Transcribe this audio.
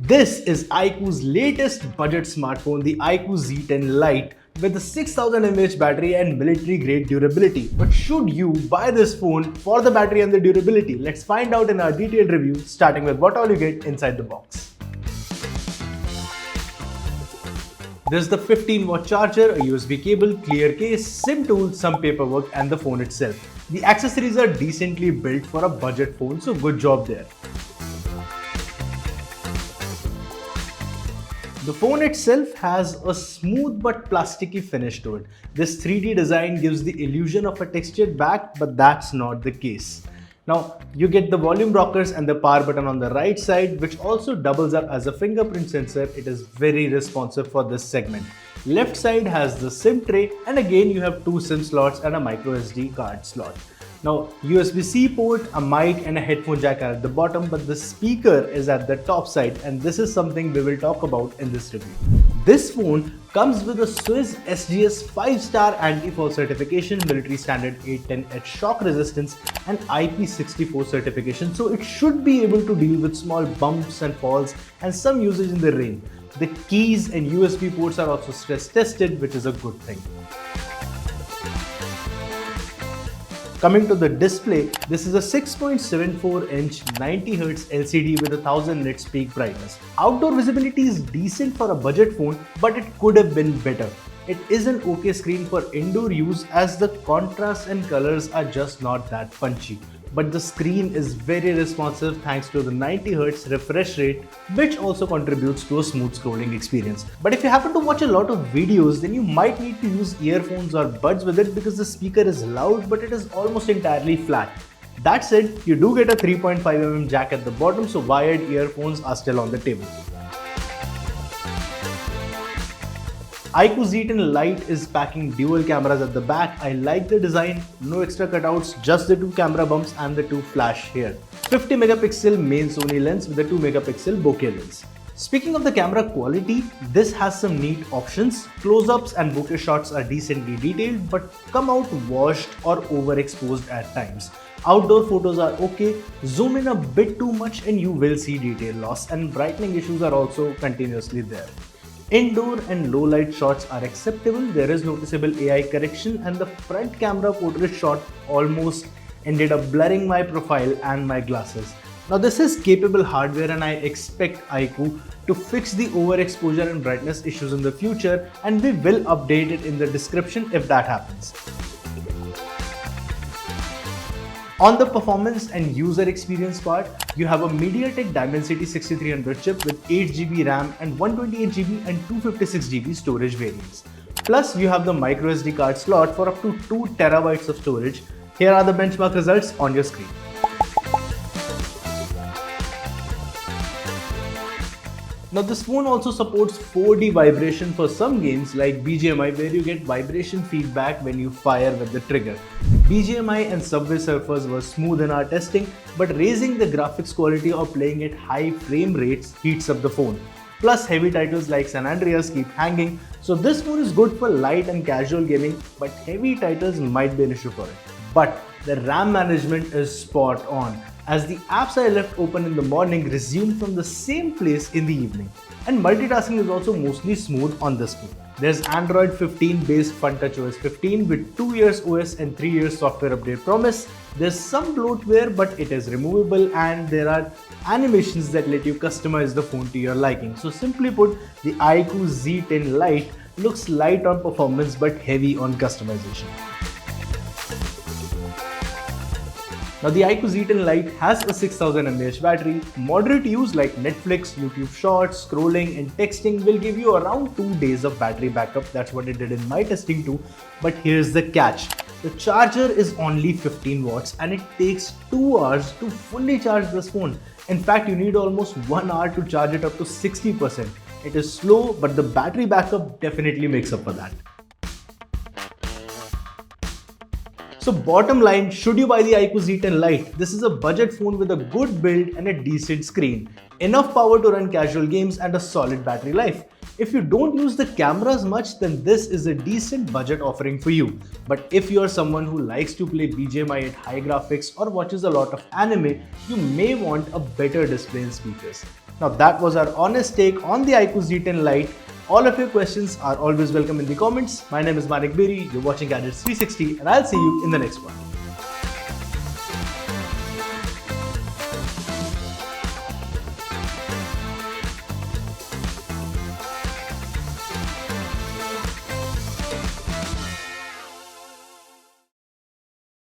This is IQOO's latest budget smartphone, the IQOO Z10 Lite, with a 6000 mAh battery and military-grade durability. But should you buy this phone for the battery and the durability? Let's find out in our detailed review, starting with what all you get inside the box. There's the 15-watt charger, a USB cable, clear case, SIM tool, some paperwork, and the phone itself. The accessories are decently built for a budget phone, so good job there. The phone itself has a smooth but plasticky finish to it. This 3D design gives the illusion of a textured back, but that's not the case. Now, you get the volume rockers and the power button on the right side, which also doubles up as a fingerprint sensor. It is very responsive for this segment. Left side has the SIM tray, and again you have two SIM slots and a micro SD card slot. Now, USB-C port, a mic and a headphone jack are at the bottom, but the speaker is at the top side, and this is something we will talk about in this review. This phone comes with a Swiss SGS 5-star anti-fall certification, military standard 810H shock resistance and IP64 certification, so it should be able to deal with small bumps and falls and some usage in the rain. The keys and USB ports are also stress tested, which is a good thing. Coming to the display, this is a 6.74-inch 90Hz LCD with 1000 nits peak brightness. Outdoor visibility is decent for a budget phone, but it could have been better. It is an okay screen for indoor use as the contrast and colors are just not that punchy. But the screen is very responsive thanks to the 90Hz refresh rate, which also contributes to a smooth scrolling experience. But if you happen to watch a lot of videos, then you might need to use earphones or buds with it because the speaker is loud, but it is almost entirely flat. That said, you do get a 3.5mm jack at the bottom, so wired earphones are still on the table. IQOO Z10 Lite is packing dual cameras at the back. I like the design, no extra cutouts, just the two camera bumps and the two flash here. 50 megapixel main Sony lens with a 2 megapixel bokeh lens. Speaking of the camera quality, this has some neat options. Close-ups and bokeh shots are decently detailed but come out washed or overexposed at times. Outdoor photos are okay, zoom in a bit too much and you will see detail loss, and brightening issues are also continuously there. Indoor and low light shots are acceptable, there is noticeable AI correction, and the front camera portrait shot almost ended up blurring my profile and my glasses. Now this is capable hardware and I expect IQOO to fix the overexposure and brightness issues in the future, and we will update it in the description if that happens. On the performance and user experience part, you have a MediaTek Dimensity 6300 chip with 8GB RAM and 128GB and 256GB storage variants. Plus, you have the micro SD card slot for up to 2TB of storage. Here are the benchmark results on your screen. Now this phone also supports 4D vibration for some games like BGMI, where you get vibration feedback when you fire with the trigger. BGMI and Subway Surfers were smooth in our testing, but raising the graphics quality or playing at high frame rates heats up the phone. Plus, heavy titles like San Andreas keep hanging, so this phone is good for light and casual gaming, but heavy titles might be an issue for it. But the RAM management is spot on, as the apps I left open in the morning resume from the same place in the evening. And multitasking is also mostly smooth on this phone. There's Android 15 based FunTouch OS 15 with 2 years OS and 3 years software update promise. There's some bloatware, but it is removable, and there are animations that let you customize the phone to your liking. So simply put, the IQOO Z10 Lite looks light on performance but heavy on customization. Now the IQOO Z10 Lite has a 6000 mAh battery. Moderate use like Netflix, YouTube Shorts, scrolling and texting will give you around 2 days of battery backup. That's what it did in my testing too. But here's the catch. The charger is only 15 watts and it takes 2 hours to fully charge this phone. In fact, you need almost 1 hour to charge it up to 60%. It is slow, but the battery backup definitely makes up for that. So bottom line, should you buy the IQOO Z10 Lite? This is a budget phone with a good build and a decent screen, enough power to run casual games and a solid battery life. If you don't use the cameras much, then this is a decent budget offering for you. But if you are someone who likes to play BGMI at high graphics or watches a lot of anime, you may want a better display and speakers. Now that was our honest take on the IQOO Z10 Lite. All of your questions are always welcome in the comments. My name is Manik Beri, you're watching Gadgets 360 and I'll see you in the next one.